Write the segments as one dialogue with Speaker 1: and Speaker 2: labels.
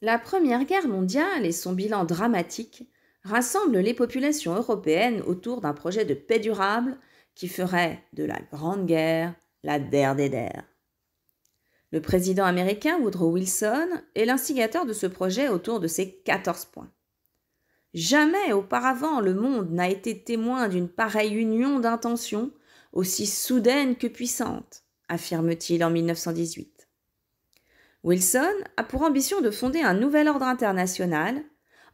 Speaker 1: La Première Guerre mondiale et son bilan dramatique rassemblent les populations européennes autour d'un projet de paix durable qui ferait de la Grande Guerre la der des der. Le président américain Woodrow Wilson est l'instigateur de ce projet autour de ses 14 points. Jamais auparavant le monde n'a été témoin d'une pareille union d'intentions, aussi soudaine que puissante, affirme-t-il en 1918. Wilson a pour ambition de fonder un nouvel ordre international,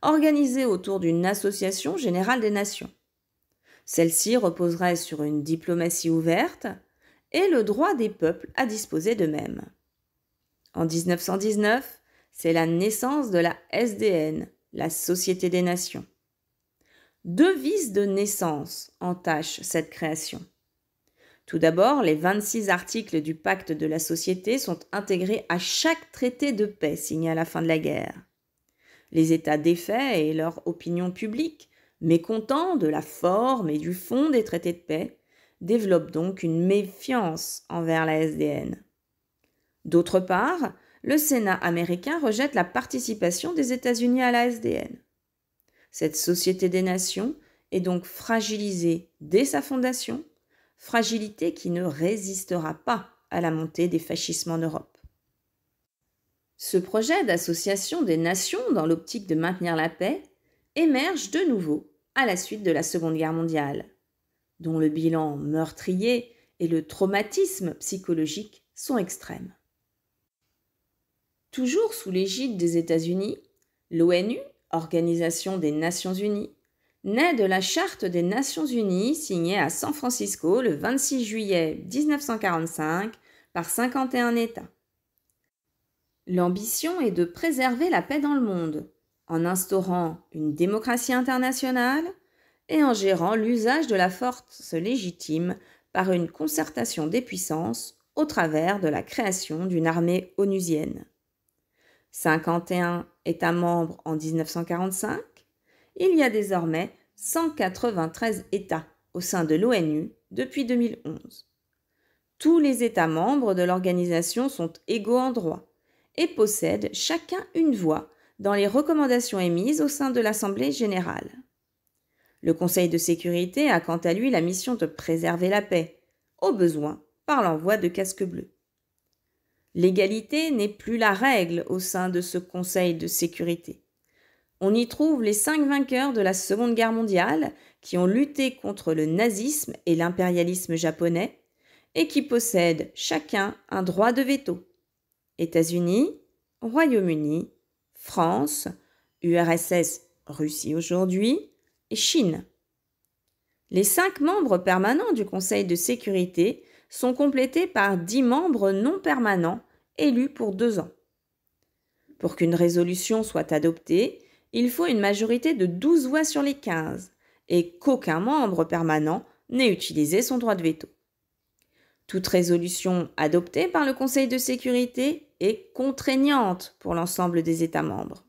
Speaker 1: organisé autour d'une association générale des nations. Celle-ci reposerait sur une diplomatie ouverte et le droit des peuples à disposer d'eux-mêmes. En 1919, c'est la naissance de la SDN, la Société des Nations. 2 vices de naissance entachent cette création. Tout d'abord, les 26 articles du pacte de la Société sont intégrés à chaque traité de paix signé à la fin de la guerre. Les États défaits et leur opinion publique, mécontents de la forme et du fond des traités de paix, développent donc une méfiance envers la SDN. D'autre part, le Sénat américain rejette la participation des États-Unis à la SDN. Cette Société des Nations est donc fragilisée dès sa fondation, fragilité qui ne résistera pas à la montée des fascismes en Europe. Ce projet d'association des nations dans l'optique de maintenir la paix émerge de nouveau à la suite de la Seconde Guerre mondiale, dont le bilan meurtrier et le traumatisme psychologique sont extrêmes. Toujours sous l'égide des États-Unis, l'ONU, Organisation des Nations Unies, naît de la Charte des Nations Unies signée à San Francisco le 26 juillet 1945 par 51 États. L'ambition est de préserver la paix dans le monde, en instaurant une démocratie internationale et en gérant l'usage de la force légitime par une concertation des puissances au travers de la création d'une armée onusienne. 51 États membres en 1945, il y a désormais 193 États au sein de l'ONU depuis 2011. Tous les États membres de l'organisation sont égaux en droit et possèdent chacun une voix dans les recommandations émises au sein de l'Assemblée générale. Le Conseil de sécurité a quant à lui la mission de préserver la paix, au besoin par l'envoi de casques bleus. L'égalité n'est plus la règle au sein de ce Conseil de sécurité. On y trouve les 5 vainqueurs de la Seconde Guerre mondiale qui ont lutté contre le nazisme et l'impérialisme japonais et qui possèdent chacun un droit de veto. États-Unis, Royaume-Uni, France, URSS, Russie aujourd'hui et Chine. Les 5 membres permanents du Conseil de sécurité sont complétés par 10 membres non permanents élus pour 2 ans. Pour qu'une résolution soit adoptée, il faut une majorité de 12 voix sur les 15 et qu'aucun membre permanent n'ait utilisé son droit de veto. Toute résolution adoptée par le Conseil de sécurité est contraignante pour l'ensemble des États membres.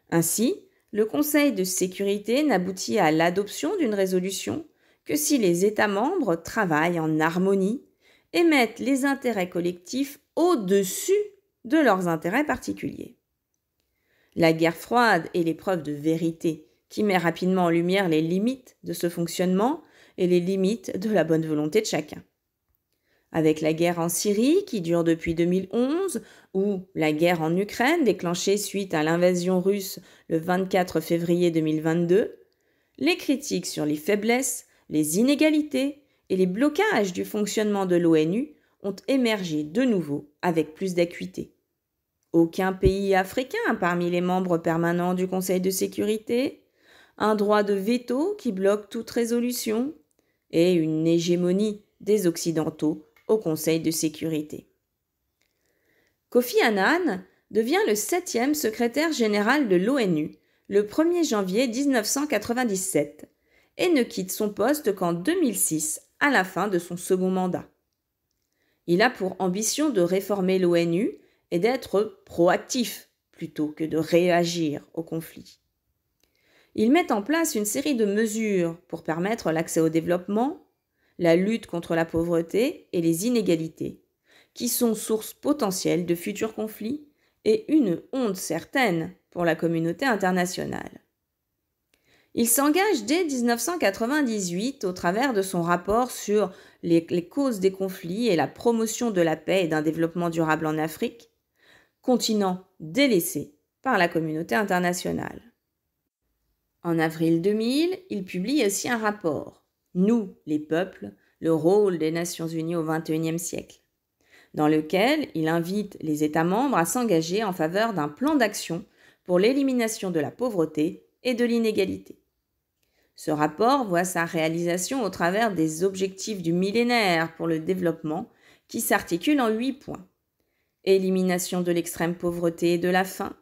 Speaker 1: Ainsi, le Conseil de sécurité n'aboutit à l'adoption d'une résolution que si les États membres travaillent en harmonie et mettent les intérêts collectifs au-dessus de leurs intérêts particuliers. La guerre froide est l'épreuve de vérité qui met rapidement en lumière les limites de ce fonctionnement et les limites de la bonne volonté de chacun. Avec la guerre en Syrie qui dure depuis 2011 ou la guerre en Ukraine déclenchée suite à l'invasion russe le 24 février 2022, les critiques sur les faiblesses, les inégalités et les blocages du fonctionnement de l'ONU ont émergé de nouveau avec plus d'acuité. Aucun pays africain parmi les membres permanents du Conseil de sécurité, un droit de veto qui bloque toute résolution et une hégémonie des Occidentaux au Conseil de sécurité. Kofi Annan devient le 7e secrétaire général de l'ONU le 1er janvier 1997 et ne quitte son poste qu'en 2006 à la fin de son second mandat. Il a pour ambition de réformer l'ONU et d'être proactif plutôt que de réagir au conflit. Il met en place une série de mesures pour permettre l'accès au développement, la lutte contre la pauvreté et les inégalités, qui sont sources potentielles de futurs conflits et une honte certaine pour la communauté internationale. Il s'engage dès 1998 au travers de son rapport sur les causes des conflits et la promotion de la paix et d'un développement durable en Afrique, continent délaissé par la communauté internationale. En avril 2000, il publie aussi un rapport « Nous, les peuples, le rôle des Nations Unies au XXIe siècle », dans lequel il invite les États membres à s'engager en faveur d'un plan d'action pour l'élimination de la pauvreté et de l'inégalité. Ce rapport voit sa réalisation au travers des objectifs du millénaire pour le développement qui s'articulent en 8 points. Élimination de l'extrême pauvreté et de la faim,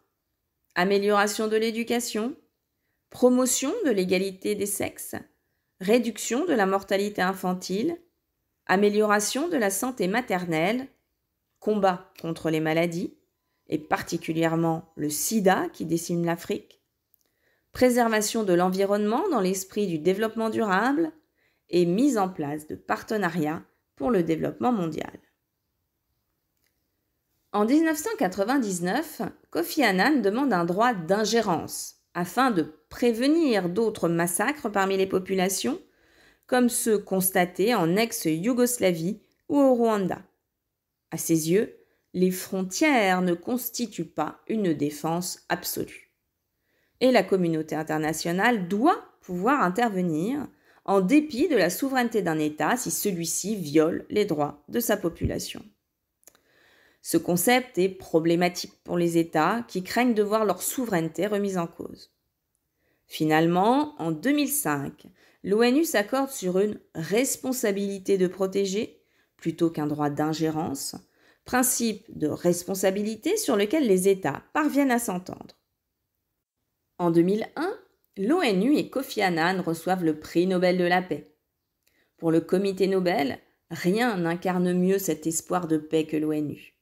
Speaker 1: amélioration de l'éducation, promotion de l'égalité des sexes, réduction de la mortalité infantile, amélioration de la santé maternelle, combat contre les maladies, et particulièrement le sida qui décime l'Afrique, préservation de l'environnement dans l'esprit du développement durable et mise en place de partenariats pour le développement mondial. En 1999, Kofi Annan demande un droit d'ingérence afin de prévenir d'autres massacres parmi les populations, comme ceux constatés en ex-Yougoslavie ou au Rwanda. À ses yeux, les frontières ne constituent pas une défense absolue. Et la communauté internationale doit pouvoir intervenir en dépit de la souveraineté d'un État si celui-ci viole les droits de sa population. Ce concept est problématique pour les États qui craignent de voir leur souveraineté remise en cause. Finalement, en 2005, l'ONU s'accorde sur une responsabilité de protéger plutôt qu'un droit d'ingérence, principe de responsabilité sur lequel les États parviennent à s'entendre. En 2001, l'ONU et Kofi Annan reçoivent le prix Nobel de la paix. Pour le comité Nobel, rien n'incarne mieux cet espoir de paix que l'ONU.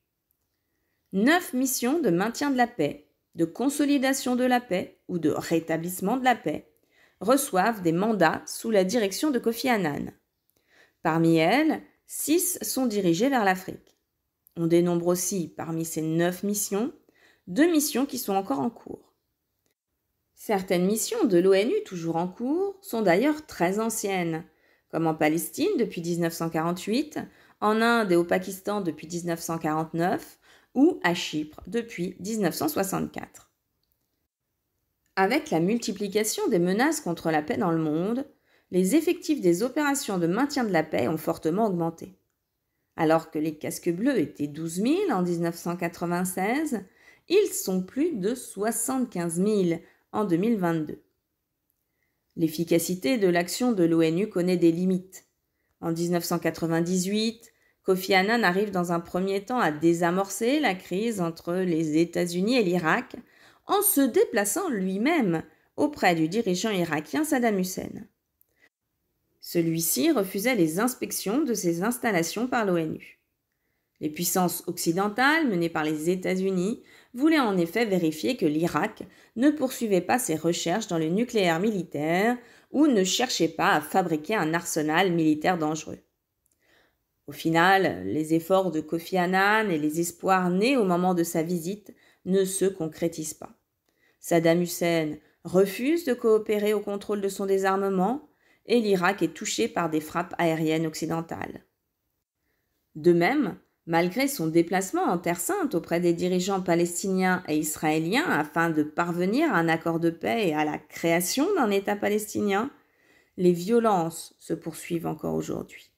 Speaker 1: 9 missions de maintien de la paix, de consolidation de la paix ou de rétablissement de la paix reçoivent des mandats sous la direction de Kofi Annan. Parmi elles, 6 sont dirigées vers l'Afrique. On dénombre aussi, parmi ces 9 missions, 2 missions qui sont encore en cours. Certaines missions de l'ONU toujours en cours sont d'ailleurs très anciennes, comme en Palestine depuis 1948, en Inde et au Pakistan depuis 1949 ou à Chypre depuis 1964. Avec la multiplication des menaces contre la paix dans le monde, les effectifs des opérations de maintien de la paix ont fortement augmenté. Alors que les casques bleus étaient 12 000 en 1996, ils sont plus de 75 000 en 2022. L'efficacité de l'action de l'ONU connaît des limites. En 1998, Kofi Annan arrive dans un premier temps à désamorcer la crise entre les États-Unis et l'Irak en se déplaçant lui-même auprès du dirigeant irakien Saddam Hussein. Celui-ci refusait les inspections de ses installations par l'ONU. Les puissances occidentales, menées par les États-Unis, voulaient en effet vérifier que l'Irak ne poursuivait pas ses recherches dans le nucléaire militaire ou ne cherchait pas à fabriquer un arsenal militaire dangereux. Au final, les efforts de Kofi Annan et les espoirs nés au moment de sa visite ne se concrétisent pas. Saddam Hussein refuse de coopérer au contrôle de son désarmement et l'Irak est touché par des frappes aériennes occidentales. De même, malgré son déplacement en Terre Sainte auprès des dirigeants palestiniens et israéliens afin de parvenir à un accord de paix et à la création d'un État palestinien, les violences se poursuivent encore aujourd'hui.